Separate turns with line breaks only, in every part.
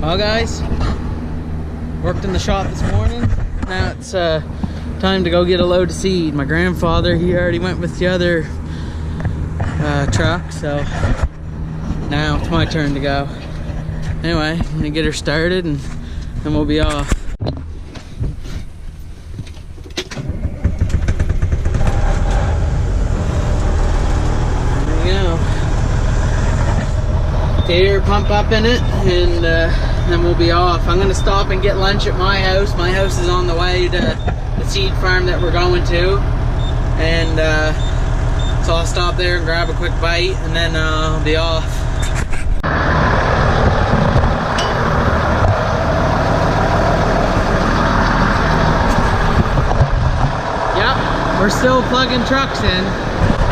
Well guys, worked in the shop this morning. Now it's time to go get a load of seed. My grandfather, he already went with the other truck, so now it's my turn to go. Anyway, I'm gonna get her started and then we'll be off. There we go. Air pump up in it, and then we'll be off. I'm gonna stop and get lunch at my house. My house is on the way to the seed farm that we're going to, and so I'll stop there and grab a quick bite, and then I'll be off. Yep, we're still plugging trucks in.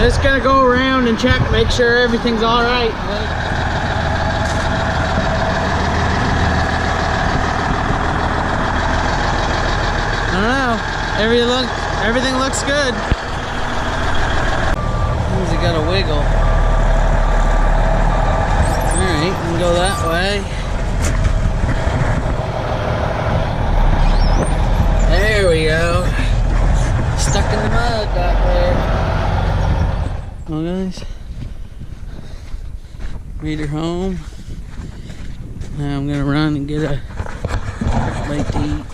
Just gonna go around and check, make sure everything's all right. I don't know. Everything looks good. Means it got a wiggle. Alright, we can go that way. There we go. Stuck in the mud back there. Well guys, made her home. Now I'm gonna run and get a bite to eat.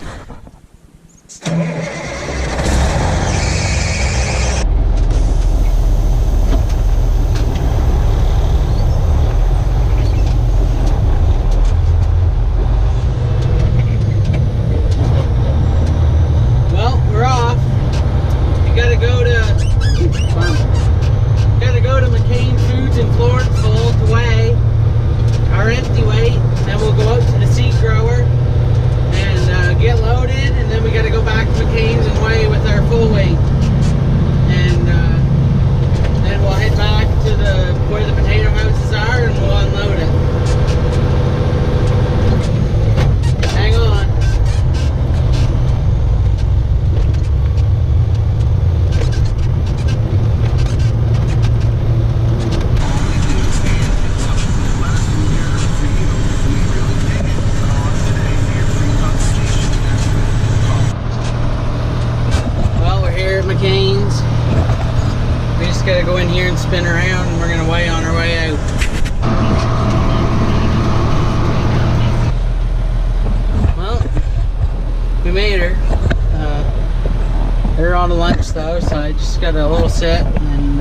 Gotta go in here and spin around, and we're gonna weigh on our way out. Well, we made her. They're on to lunch though, so I just got a little sit, and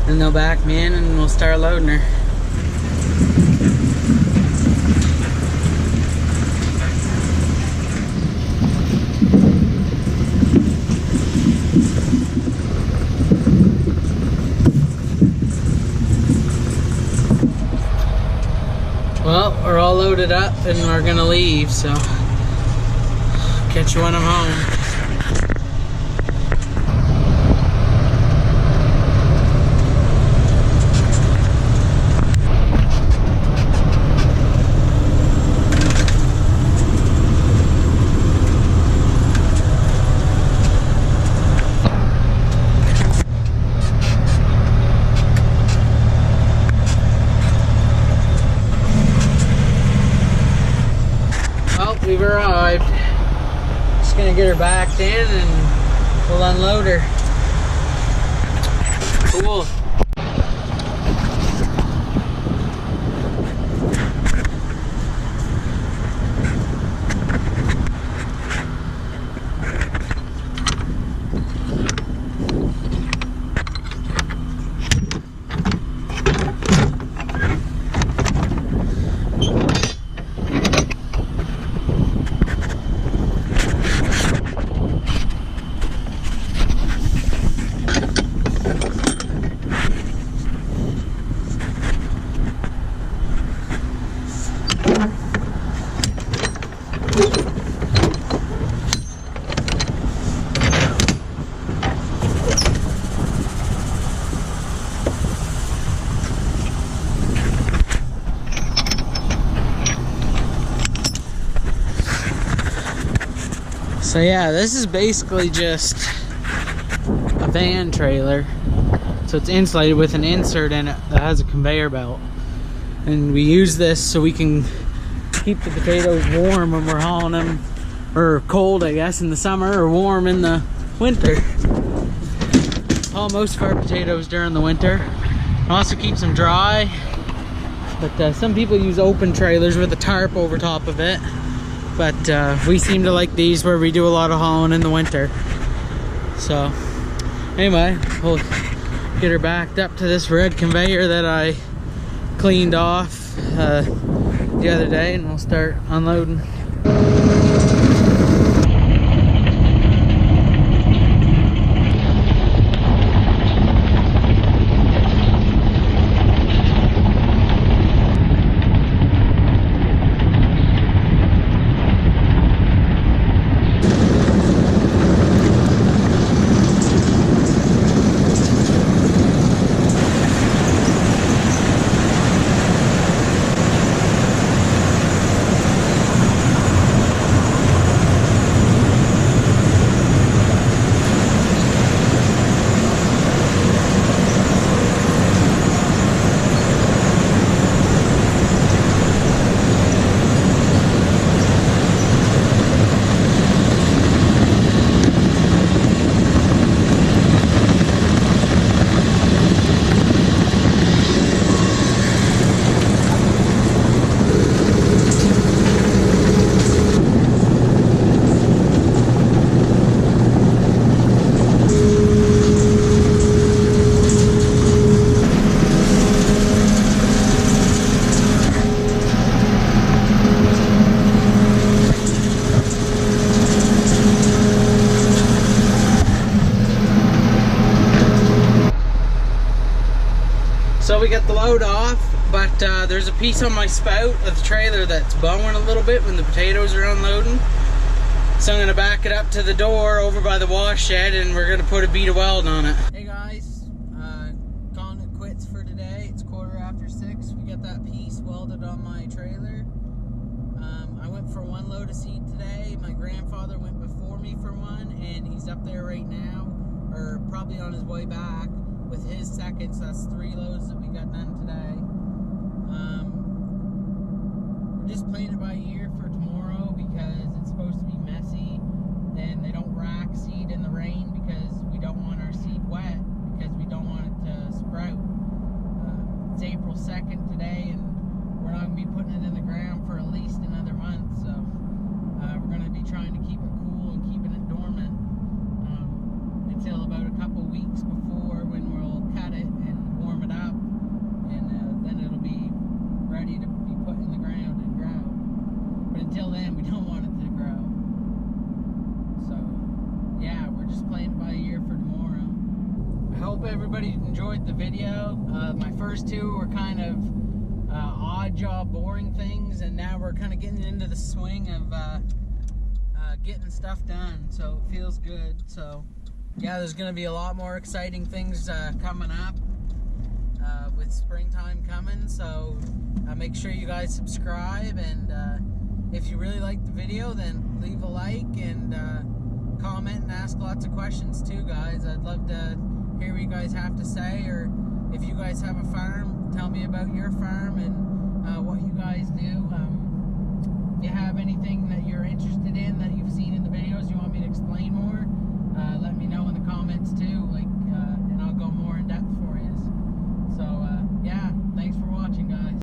then they'll back me in and we'll start loading her. Well, we're all loaded up and we're gonna leave, so catch you when I'm home. We've arrived. Just gonna get her backed in and we'll unload her. Cool. So yeah, this is basically just a van trailer. So it's insulated with an insert in it that has a conveyor belt. and we use this so we can keep the potatoes warm when we're hauling them, or cold I guess in the summer, or warm in the winter. Haul most of our potatoes during the winter. Also keeps them dry, but some people use open trailers with a tarp over top of it, but we seem to like these where we do a lot of hauling in the winter. So anyway, we'll get her backed up to this red conveyor that I cleaned off the other day, and we'll start unloading. So we got the load off, but there's a piece on my spout of the trailer that's bowing a little bit when the potatoes are unloading. So I'm gonna back it up to the door over by the wash shed, and we're gonna put a bead of weld on it. Hey guys, calling it quits for today. It's 6:15. We got that piece welded on my trailer. I went for one load of seed today. My grandfather went before me for one, and he's up there right now, or probably on his way back with his second. So that's 3 loads that we got done today. We're just playing it by ear for tomorrow because it's supposed to be messy, and they don't rack seed in the rain because we don't want our seed wet, because we don't want it to sprout. It's April 2nd today, and we're not going to be putting it in the ground for at least another month, so we're going to be trying to keep it cool and keeping it dormant until about a couple weeks before, when we'll cut it and warm it up, and then it'll be ready to be put in the ground and grow. But until then, we don't want it to grow. So yeah, we're just playing by ear for tomorrow. I hope everybody enjoyed the video. My first 2 were kind of odd job, boring things, and now we're kind of getting into the swing of getting stuff done, so it feels good. So yeah, there's going to be a lot more exciting things coming up with springtime coming, so make sure you guys subscribe, and if you really like the video, then leave a like, and comment and ask lots of questions too, guys. I'd love to hear what you guys have to say, or if you guys have a farm, tell me about your farm and what you guys do. If you have anything that you're interested in that you've seen in the videos you want me to explain more, let me know in the comments too. Like,